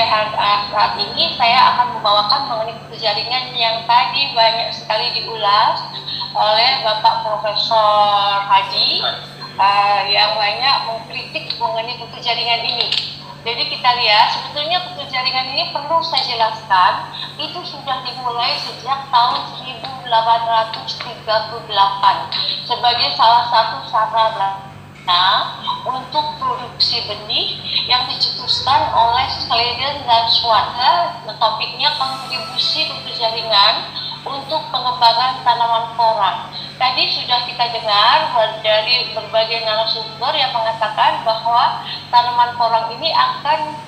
saat ini saya akan membawakan mengenai jaringan yang tadi banyak sekali diulas oleh Bapak Profesor Hadi yang banyak mengkritik mengenai buku jaringan ini. Jadi kita lihat sebetulnya buku jaringan ini perlu saya jelaskan itu sudah dimulai sejak tahun 1838 sebagai salah satu sarana untuk produksi benih yang dicetuskan oleh Sladen dan Swan. Topiknya kontribusi buku jaringan untuk pengembangan tanaman porang. Tadi sudah kita dengar dari berbagai narasumber yang mengatakan bahwa tanaman porang ini akan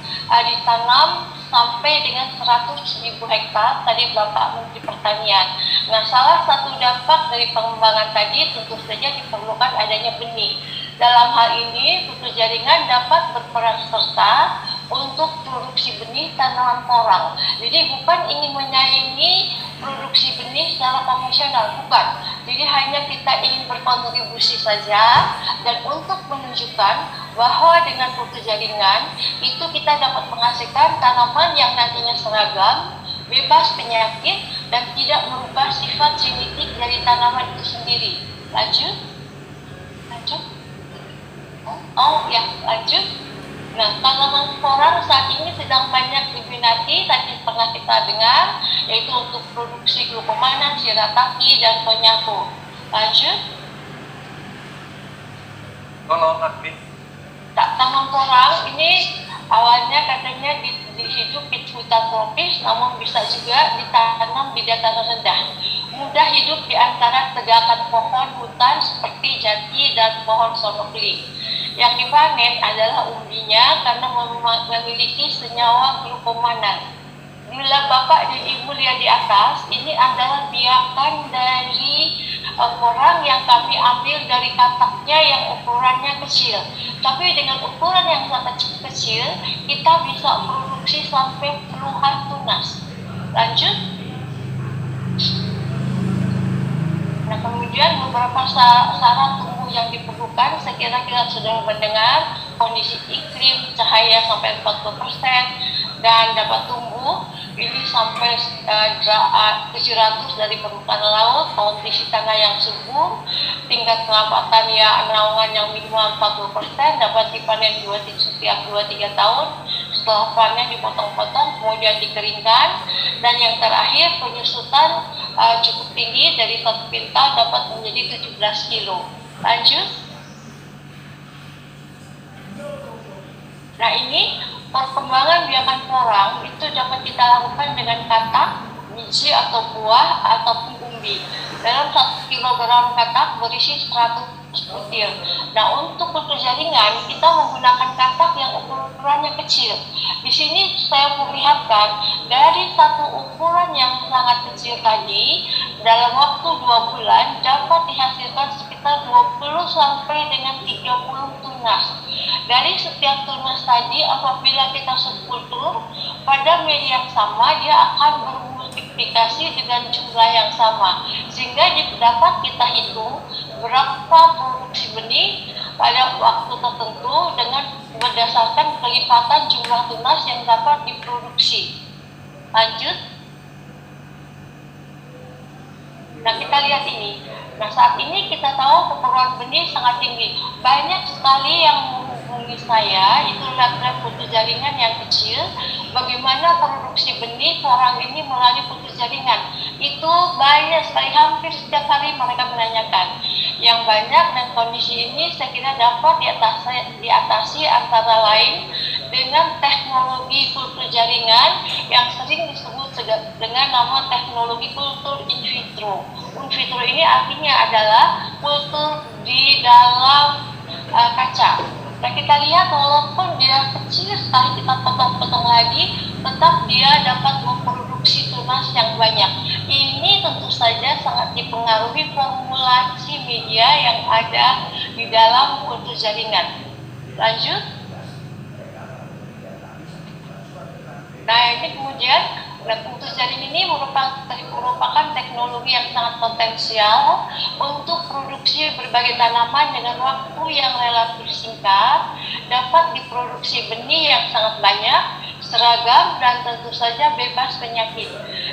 ditanam sampai dengan 100.000 hektar, tadi Bapak Menteri Pertanian. Nah, salah satu dampak dari pengembangan tadi tentu saja diperlukan adanya benih. Dalam hal ini, buku jaringan dapat berperan serta untuk produksi benih tanaman porang. Jadi bukan ingin menyaingi produksi benih secara konvensional, bukan. Jadi hanya kita ingin berkontribusi saja, dan untuk menunjukkan bahwa dengan buku jaringan itu kita dapat menghasilkan tanaman yang nantinya seragam, bebas penyakit, dan tidak merubah sifat genetik dari tanaman itu sendiri. Lanjut. Lanjut. Nah, tanaman porang saat ini sedang banyak diminati, tadi pernah kita dengar, yaitu untuk produksi glukomannan, shirataki, dan konnyaku. Lanjut. Tolong, Admin. Tanaman porang ini awalnya katanya hidup di hutan tropis, namun bisa juga ditanam di dataran rendah. Mudah hidup di antara tegakan pohon hutan seperti jati dan pohon sonokli. Yang dipanen adalah umbinya karena memiliki senyawa glukomannan. Bila Bapak dan Ibu lihat di atas, ini adalah biakan dari porang yang kami ambil dari kataknya yang ukurannya kecil. Tapi dengan ukuran yang sangat kecil, kita bisa produksi sampai puluhan tunas. Lanjut. Nah, kemudian beberapa syarat tumbuh yang diperlukan, saya kira kita sudah mendengar kondisi iklim, cahaya sampai 40%, dan dapat tumbuh ini sampai 700 dari permukaan laut, kondisi tanah yang subur, tingkat kerapatan naungan yang minimal 40%, dapat dipanen setiap 2-3 tahun, setelah panen dipotong-potong, kemudian dikeringkan, dan yang terakhir penyusutan cukup tinggi, dari 1 pintal dapat menjadi 17 kilo. Lanjut. Nah, ini perkembangan biakan porang itu dapat kita lakukan dengan katak, biji atau buah ataupun umbi. Dalam 1 kilogram katak berisi 100 butir. Nah, untuk buku jaringan kita menggunakan katak yang ukurannya kecil. Di sini saya memperlihatkan dari satu ukuran yang sangat kecil tadi, dalam waktu 2 bulan dapat dihasilkan sekitar 20 sampai dengan 30 tunas. Dari setiap tunas tadi, apabila kita subkultur pada media yang sama, dia akan bermultiplikasi dengan jumlah yang sama, sehingga dapat kita hitung berapa produksi benih pada waktu tertentu dengan berdasarkan kelipatan jumlah tunas yang dapat diproduksi. Lanjut. Nah, kita lihat ini. Nah, saat ini kita tahu keperluan benih sangat tinggi. Banyak sekali yang menghubungi saya, itu lab-lab buku jaringan yang kecil, bagaimana produksi benih porang ini melalui buku jaringan. Itu banyak sekali, hampir setiap hari mereka menanyakan. Yang banyak, dan kondisi ini saya kira dapat diatasi antara lain dengan teknologi kultur jaringan yang sering disebut dengan nama teknologi kultur in vitro. In vitro ini artinya adalah kultur di dalam kaca. Nah, kita lihat walaupun dia kecil sekali, kita potong-potong lagi, tetap dia dapat memproduksi tunas yang banyak. Ini tentu saja sangat dipengaruhi formulasi media yang ada di dalam kultur jaringan. Lanjut. Nah, ini kemudian kultur jaringan ini merupakan teknologi yang sangat potensial untuk produksi berbagai tanaman dengan waktu yang relatif singkat, dapat diproduksi benih yang sangat banyak, seragam, dan tentu saja bebas penyakit.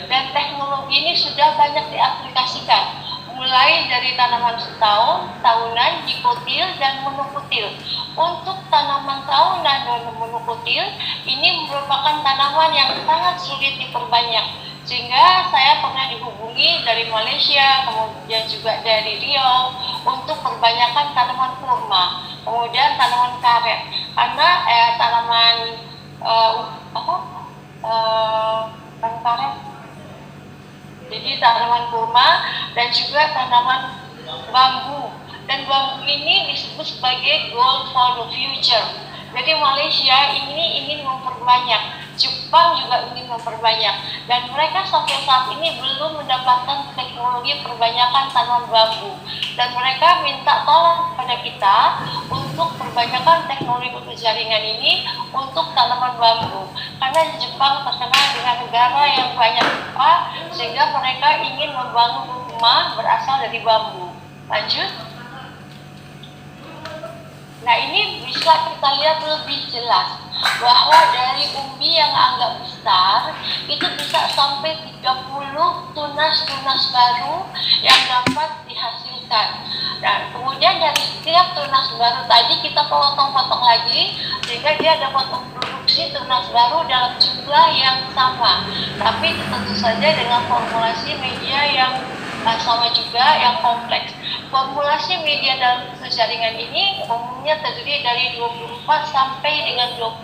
Dan teknologi ini sudah banyak diaplikasikan, mulai dari tanaman setahun, tahunan, dikotil, dan monokotil. Untuk tanaman tahunan dan monokotil, ini merupakan tanaman yang sangat sulit diperbanyak. Sehingga saya pernah dihubungi dari Malaysia, kemudian juga dari Riau, untuk perbanyakan tanaman kurma, kemudian tanaman karet. Karena tanaman karet, jadi tanaman kurma dan juga tanaman bambu. Dan bambu ini disebut sebagai gold for the future. Jadi Malaysia ini ingin memperbanyak, Jepang juga ingin memperbanyak, dan mereka sampai saat ini belum mendapatkan teknologi perbanyakan tanaman bambu. Dan mereka minta tolong kepada kita untuk perbanyakan teknologi putus jaringan ini untuk tanaman bambu. Karena Jepang terkenal dengan negara yang banyak gempa, sehingga mereka ingin membangun rumah berasal dari bambu. Lanjut. Nah, ini bisa kita lihat lebih jelas bahwa dari umbi yang agak besar itu bisa sampai 30 tunas-tunas baru yang dapat dihasilkan. Dan kemudian dari setiap tunas baru tadi kita potong-potong lagi sehingga dia dapat memproduksi tunas baru dalam jumlah yang sama. Tapi tentu saja dengan formulasi media yang sama juga, yang kompleks. Formulasi media dalam putus jaringan ini umumnya terdiri dari 24 sampai dengan 25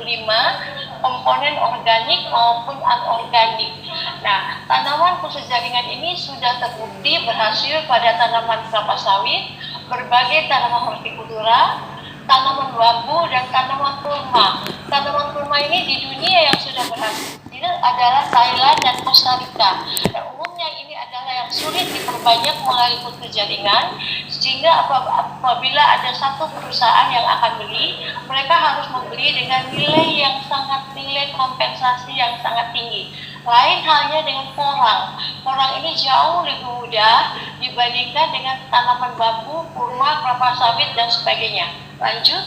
komponen organik maupun anorganik. Nah, tanaman putus jaringan ini sudah terbukti berhasil pada tanaman kelapa sawit, berbagai tanaman hortikultura, tanaman bambu, dan tanaman kurma. Tanaman kurma ini di dunia yang sudah berhasil adalah Thailand dan Costa Rica. Dan umumnya ini adalah yang sulit diperbanyak melalui putus jaringan, sehingga apabila ada satu perusahaan yang akan beli, mereka harus membeli dengan nilai kompensasi yang sangat tinggi. Lain halnya dengan porang. Porang ini jauh lebih mudah dibandingkan dengan tanaman bambu, kurma, kelapa sawit, dan sebagainya. Lanjut.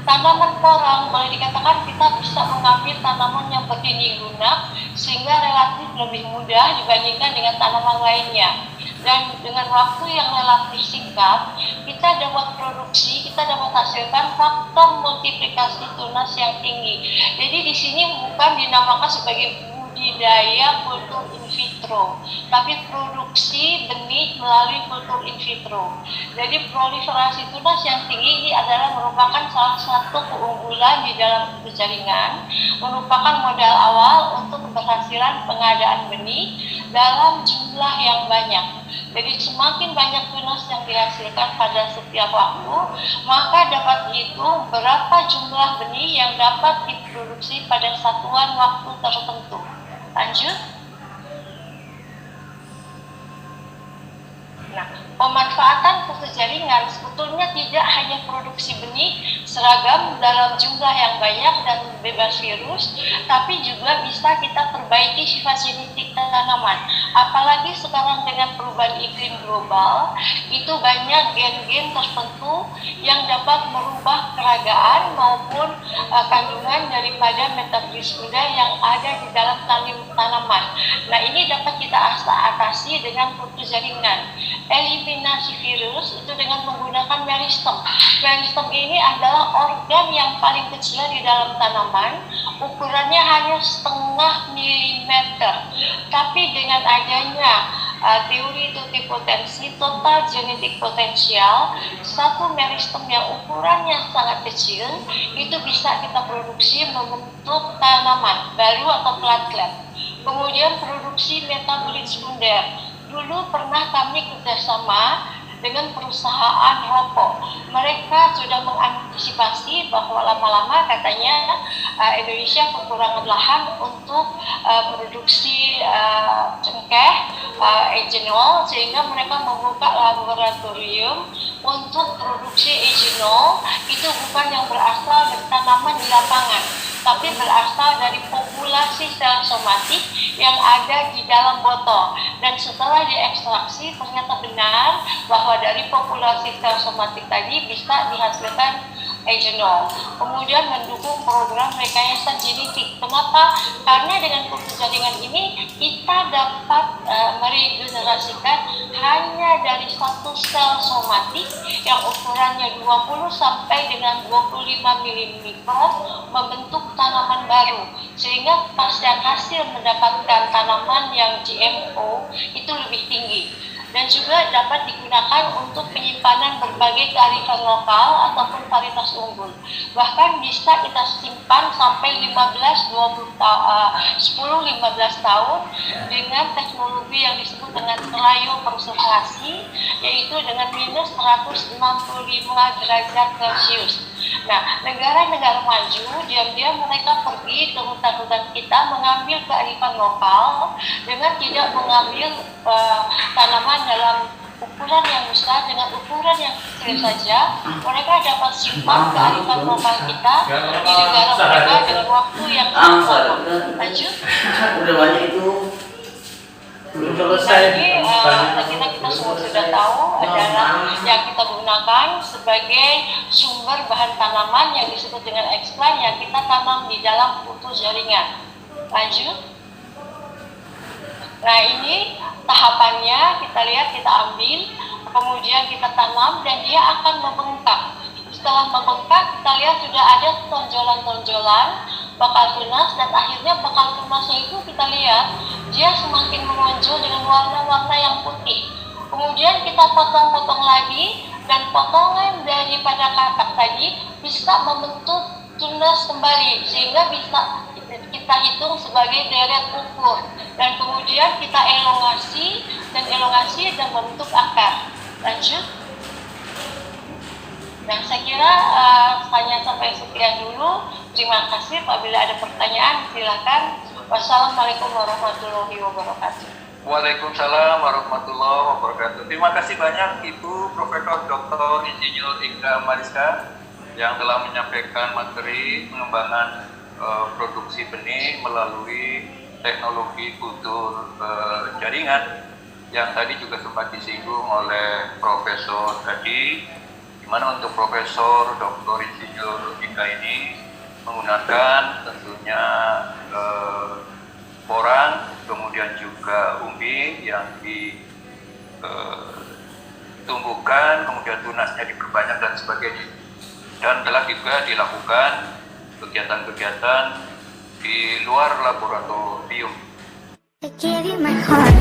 Tanaman porang boleh dikatakan kita bisa mengambil tanaman yang berdinding lunak sehingga relatif lebih mudah dibandingkan dengan tanaman lainnya. Dan dengan waktu yang relatif singkat, kita dapat hasilkan faktor multiplikasi tunas yang tinggi. Jadi di sini bukan dinamakan sebagai budidaya kultur in vitro, tapi produksi benih melalui kultur in vitro. Jadi proliferasi tunas yang tinggi ini adalah merupakan salah satu keunggulan di dalam putus jaringan, merupakan modal awal untuk keberhasilan pengadaan benih dalam jumlah yang banyak. Jadi semakin banyak tunas yang dihasilkan pada setiap waktu, maka dapat dihitung berapa jumlah benih yang dapat diproduksi pada satuan waktu tertentu. Lanjut. Nah, pemanfaatan putus jaringan sebetulnya tidak hanya produksi benih seragam dalam jumlah yang banyak dan bebas virus, tapi juga bisa kita perbaiki sifat genetik tanaman. Apalagi sekarang dengan perubahan iklim global, itu banyak gen-gen tertentu yang dapat merubah keragaan maupun kandungan daripada metabolisme yang ada di dalam tanaman. Nah, ini dapat kita atasi dengan putus jaringan. Eliminasi virus itu dengan menggunakan meristem. Meristem ini adalah organ yang paling kecil di dalam tanaman, ukurannya hanya 0,5 milimeter. Tapi dengan adanya teori totipotensi, total genetik potensial, satu meristem yang ukurannya sangat kecil itu bisa kita produksi membentuk tanaman baru atau platelet. Kemudian produksi metabolit sekunder. Dulu pernah kami kerjasama dengan perusahaan rokok. Mereka sudah mengantisipasi bahwa lama-lama katanya Indonesia kekurangan lahan untuk produksi cengkeh, egenol, sehingga mereka membuka laboratorium untuk produksi egenol. Itu bukan yang berasal dari tanaman di lapangan, tapi berasal dari populasi sel somatik yang ada di dalam botol. Dan setelah diekstraksi ternyata benar bahwa dari populasi sel somatik tadi bisa dihasilkan Genome. Kemudian mendukung program rekayasa genetik. Kenapa? Karena dengan kultur jaringan ini kita dapat meregenerasikan hanya dari satu sel somatik yang ukurannya 20 sampai dengan 25 mm membentuk tanaman baru, sehingga kepastian hasil mendapatkan tanaman yang GMO itu lebih tinggi, dan juga dapat digunakan untuk penyimpanan berbagai kearifan lokal ataupun varietas unggul. Bahkan bisa kita simpan sampai 10-15 tahun dengan teknologi yang disebut dengan cryopreservasi, yaitu dengan minus 165 derajat Celcius. Nah, negara-negara maju diam-diam mereka pergi ke hutan-hutan kita mengambil kearifan lokal dengan tidak mengambil tanaman dalam ukuran yang besar, dengan ukuran yang kecil saja. Mereka dapat simpan kearifan lokal kita di negara mereka dengan waktu yang sangat lama. Lanjut. Udah banyak itu. Belum selesai. Ini kita semua sudah tahu adalah yang kita gunakan sebagai sumber bahan tanaman yang disebut dengan explant yang kita tanam di dalam kultur jaringan. Lanjut. Nah, ini tahapannya, kita lihat, kita ambil, kemudian kita tanam dan dia akan membengkak. Setelah membengkak, kita lihat sudah ada tonjolan-tonjolan bakal tunas, dan akhirnya bakal tunasnya itu kita lihat dia semakin menonjol dengan warna-warna yang putih. Kemudian kita potong-potong lagi, dan potongan daripada kakak tadi bisa membentuk tunas kembali, sehingga bisa kita hitung sebagai deret ukur, dan kemudian kita elongasi dan membentuk akar. Lanjut. Dan saya kira hanya sampai sekian dulu. Terima kasih. Apabila ada pertanyaan silakan. Wassalamualaikum warahmatullahi wabarakatuh. Waalaikumsalam warahmatullahi wabarakatuh. Terima kasih banyak Ibu Profesor Dr. Insinyur Ika Mariska yang telah menyampaikan materi pengembangan produksi benih melalui teknologi kultur jaringan yang tadi juga sempat disinggung oleh Profesor tadi, di mana untuk Profesor Dr. Insinyur Ika ini menggunakan tentunya porang, kemudian juga umbi yang ditumbuhkan, kemudian tunasnya diperbanyak dan sebagainya. Dan telah juga dilakukan kegiatan-kegiatan di luar laboratorium. I give you my heart.